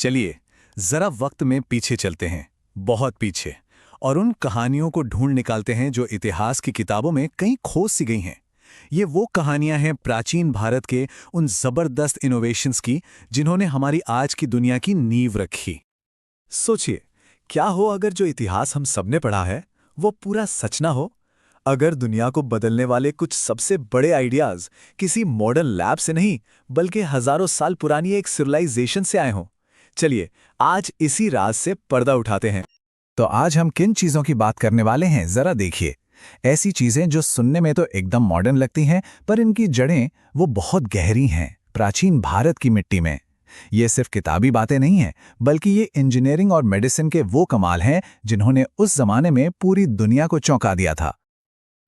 चलिए जरा वक्त में पीछे चलते हैं, बहुत पीछे, और उन कहानियों को ढूंढ निकालते हैं जो इतिहास की किताबों में कहीं खो सी गई हैं। ये वो कहानियां हैं प्राचीन भारत के उन जबरदस्त इनोवेशंस की जिन्होंने हमारी आज की दुनिया की नींव रखी। सोचिए, क्या हो अगर जो इतिहास हम सबने पढ़ा है वो पूरा सच ना हो। अगर दुनिया को बदलने वाले कुछ सबसे बड़े आइडियाज किसी मॉडर्न लैब से नहीं बल्कि हजारों साल पुरानी एक सिविलाइजेशन से आए हों। चलिए आज इसी राज से पर्दा उठाते हैं। तो आज हम किन चीजों की बात करने वाले हैं जरा देखिए। ऐसी चीजें जो सुनने में तो एकदम मॉडर्न लगती हैं पर इनकी जड़ें वो बहुत गहरी हैं प्राचीन भारत की मिट्टी में। ये सिर्फ किताबी बातें नहीं हैं बल्कि ये इंजीनियरिंग और मेडिसिन के वो कमाल हैं जिन्होंने उस जमाने में पूरी दुनिया को चौंका दिया था।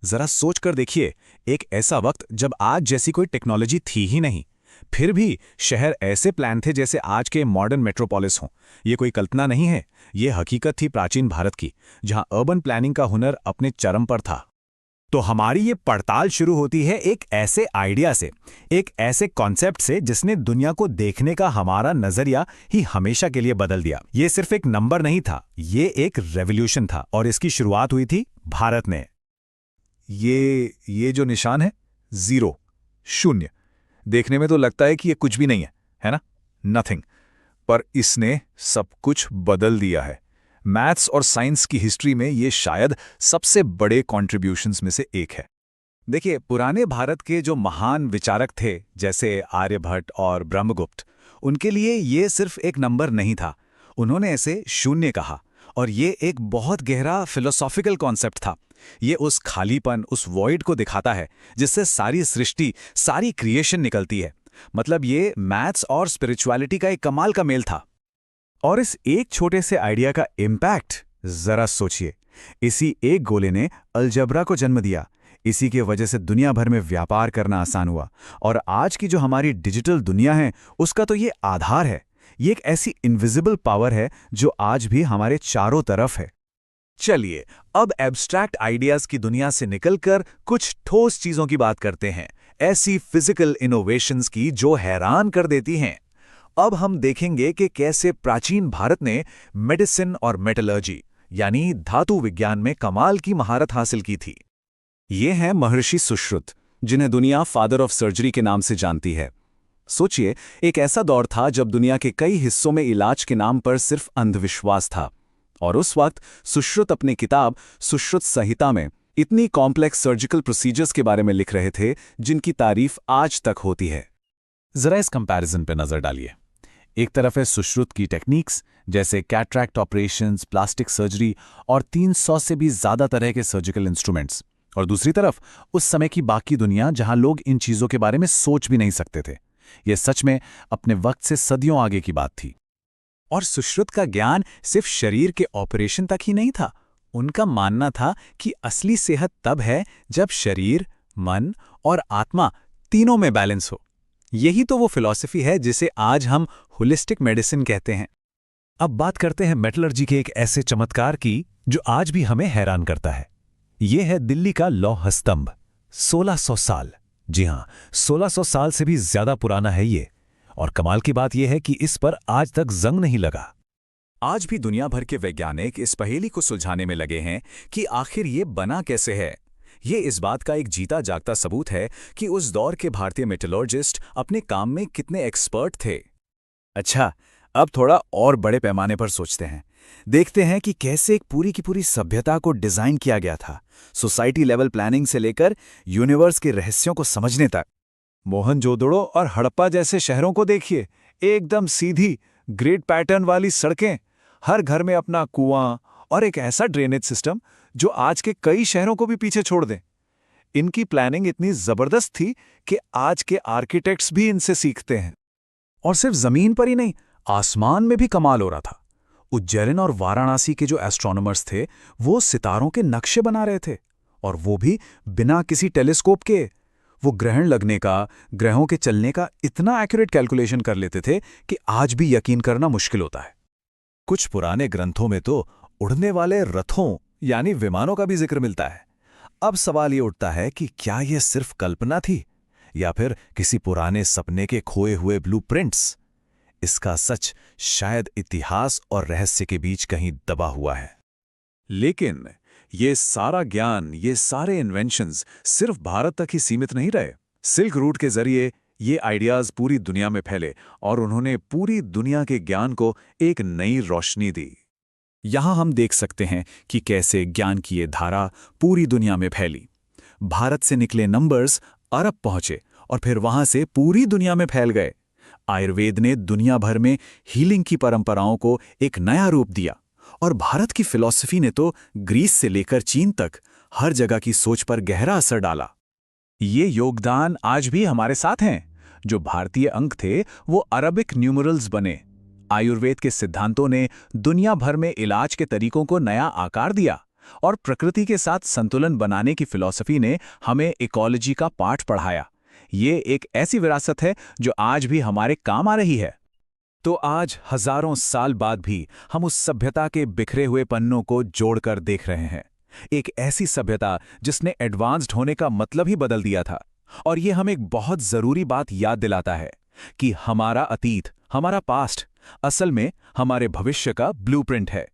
जरा सोच कर देखिए, एक ऐसा वक्त जब आज जैसी कोई टेक्नोलॉजी थी ही नहीं, फिर भी शहर ऐसे प्लान थे जैसे आज के मॉडर्न मेट्रोपोलिस हों। ये कोई कल्पना नहीं है, ये हकीकत थी प्राचीन भारत की, जहां अर्बन प्लानिंग का हुनर अपने चरम पर था। तो हमारी ये पड़ताल शुरू होती है एक ऐसे आइडिया से, एक ऐसे कॉन्सेप्ट से जिसने दुनिया को देखने का हमारा नजरिया ही हमेशा के लिए बदल दिया। ये सिर्फ एक नंबर नहीं था, ये एक रेवोल्यूशन था और इसकी शुरुआत हुई थी भारत ने। ये जो निशान है, 0, 0, देखने में तो लगता है कि ये कुछ भी नहीं है ना, नथिंग, पर इसने सब कुछ बदल दिया है। मैथ्स और साइंस की हिस्ट्री में ये शायद सबसे बड़े कॉन्ट्रिब्यूशंस में से एक है। देखिए, पुराने भारत के जो महान विचारक थे जैसे आर्यभट्ट और ब्रह्मगुप्त, उनके लिए ये सिर्फ एक नंबर नहीं था। उन्होंने इसे शून्य कहा और ये एक बहुत गहरा फिलोसॉफिकल कॉन्सेप्ट था। ये उस खालीपन, उस वॉइड को दिखाता है जिससे सारी सृष्टि, सारी क्रिएशन निकलती है। मतलब ये मैथ्स और स्पिरिचुअलिटी का एक कमाल का मेल था। और इस एक छोटे से आइडिया का इम्पैक्ट जरा सोचिए। इसी एक गोले ने अलजबरा को जन्म दिया। इसी के वजह से दुनिया भर में व्यापार करना आसान हुआ और आज की जो हमारी डिजिटल दुनिया है उसका तो ये आधार है। ये एक ऐसी इनविजिबल पावर है जो आज भी हमारे चारों तरफ है। चलिए अब एब्स्ट्रैक्ट आइडियाज की दुनिया से निकलकर कुछ ठोस चीजों की बात करते हैं, ऐसी फिजिकल इनोवेशंस की जो हैरान कर देती हैं। अब हम देखेंगे कि कैसे प्राचीन भारत ने मेडिसिन और मेटलर्जी यानी धातु विज्ञान में कमाल की महारत हासिल की थी। ये हैं महर्षि सुश्रुत, जिन्हें दुनिया फादर ऑफ सर्जरी के नाम से जानती है। सोचिए, एक ऐसा दौर था जब दुनिया के कई हिस्सों में इलाज के नाम पर सिर्फ अंधविश्वास था, और उस वक्त सुश्रुत अपनी किताब सुश्रुत संहिता में इतनी कॉम्प्लेक्स सर्जिकल प्रोसीजर्स के बारे में लिख रहे थे जिनकी तारीफ आज तक होती है। जरा इस कंपैरिजन पे नजर डालिए। एक तरफ है सुश्रुत की टेक्निक्स जैसे कैटरैक्ट ऑपरेशंस, प्लास्टिक सर्जरी और 300 से भी ज्यादा तरह के सर्जिकल इंस्ट्रूमेंट्स, और दूसरी तरफ उस समय की बाकी दुनिया जहां लोग इन चीजों के बारे में सोच भी नहीं सकते थे। यह सच में अपने वक्त से सदियों आगे की बात थी। और सुश्रुत का ज्ञान सिर्फ शरीर के ऑपरेशन तक ही नहीं था। उनका मानना था कि असली सेहत तब है जब शरीर, मन और आत्मा तीनों में बैलेंस हो। यही तो वो फिलॉसफी है जिसे आज हम होलिस्टिक मेडिसिन कहते हैं। अब बात करते हैं मेटलर्जी के एक ऐसे चमत्कार की जो आज भी हमें हैरान करता है। यह है दिल्ली का लौह स्तंभ। 1600 साल, जी हां, 1600 साल से भी ज्यादा पुराना है ये। और कमाल की बात यह है कि इस पर आज तक जंग नहीं लगा। आज भी दुनिया भर के वैज्ञानिक इस पहेली को सुलझाने में लगे हैं कि आखिर ये बना कैसे है। ये इस बात का एक जीता जागता सबूत है कि उस दौर के भारतीय मेटलर्जिस्ट अपने काम में कितने एक्सपर्ट थे। अच्छा, अब थोड़ा और बड़े पैमाने पर सोचते हैं। देखते हैं कि कैसे एक पूरी की पूरी सभ्यता को डिजाइन किया गया था, सोसाइटी लेवल प्लानिंग से लेकर यूनिवर्स के रहस्यों को समझने तक। मोहनजोदड़ो और हड़प्पा जैसे शहरों को देखिए, एकदम सीधी ग्रिड पैटर्न वाली सड़कें, हर घर में अपना कुआं और एक ऐसा ड्रेनेज सिस्टम जो आज के कई शहरों को भी पीछे छोड़ दें। इनकी प्लानिंग इतनी जबरदस्त थी कि आज के आर्किटेक्ट्स भी इनसे सीखते हैं। और सिर्फ जमीन पर ही नहीं, आसमान में भी कमाल हो रहा था। उज्जैन और वाराणसी के जो एस्ट्रोनॉमर्स थे वो सितारों के नक्शे बना रहे थे, और वो भी बिना किसी टेलीस्कोप के। वो ग्रहण लगने का, ग्रहों के चलने का इतना एक्यूरेट कैलकुलेशन कर लेते थे कि आज भी यकीन करना मुश्किल होता है। कुछ पुराने ग्रंथों में तो उड़ने वाले रथों यानी विमानों का भी जिक्र मिलता है। अब सवाल ये उठता है कि क्या यह सिर्फ कल्पना थी या फिर किसी पुराने सपने के खोए हुए ब्लूप्रिंट्स। इसका सच शायद इतिहास और रहस्य के बीच कहीं दबा हुआ है। लेकिन ये सारा ज्ञान, ये सारे इन्वेंशंस सिर्फ भारत तक ही सीमित नहीं रहे। सिल्क रूट के जरिए ये आइडियाज पूरी दुनिया में फैले और उन्होंने पूरी दुनिया के ज्ञान को एक नई रोशनी दी। यहाँ हम देख सकते हैं कि कैसे ज्ञान की ये धारा पूरी दुनिया में फैली। भारत से निकले नंबर्स अरब पहुंचे और फिर वहां से पूरी दुनिया में फैल गए। आयुर्वेद ने दुनिया भर में हीलिंग की परंपराओं को एक नया रूप दिया और भारत की फिलॉसफी ने तो ग्रीस से लेकर चीन तक हर जगह की सोच पर गहरा असर डाला। ये योगदान आज भी हमारे साथ हैं। जो भारतीय अंक थे वो अरबिक न्यूमरल्स बने। आयुर्वेद के सिद्धांतों ने दुनिया भर में इलाज के तरीकों को नया आकार दिया और प्रकृति के साथ संतुलन बनाने की फिलॉसफी ने हमें इकोलॉजी का पाठ पढ़ाया। ये एक ऐसी विरासत है जो आज भी हमारे काम आ रही है। तो आज हजारों साल बाद भी हम उस सभ्यता के बिखरे हुए पन्नों को जोड़कर देख रहे हैं। एक ऐसी सभ्यता जिसने एडवांस्ड होने का मतलब ही बदल दिया था। और ये हमें एक बहुत जरूरी बात याद दिलाता है कि हमारा अतीत, हमारा पास्ट, असल में हमारे भविष्य का ब्लूप्रिंट है।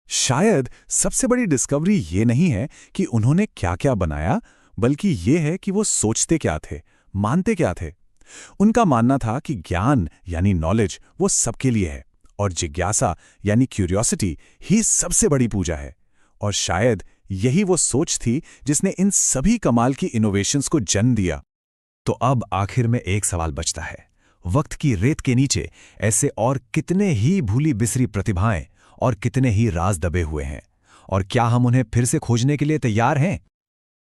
शायद सबसे बड़ी डिस्कवरी ये नहीं है कि उन्होंने क्या-क्या बनाया, बल्कि ये है कि वो सोचते क्या थे, मानते क्या थे। उनका मानना था कि ज्ञान यानी नॉलेज वो सबके लिए है और जिज्ञासा यानी क्यूरियोसिटी ही सबसे बड़ी पूजा है। और शायद यही वो सोच थी जिसने इन सभी कमाल की इनोवेशंस को जन्म दिया। तो अब आखिर में एक सवाल बचता है, वक्त की रेत के नीचे ऐसे और कितने ही भूली बिसरी प्रतिभाएं और कितने ही राज दबे हुए हैं, और क्या हम उन्हें फिर से खोजने के लिए तैयार हैं?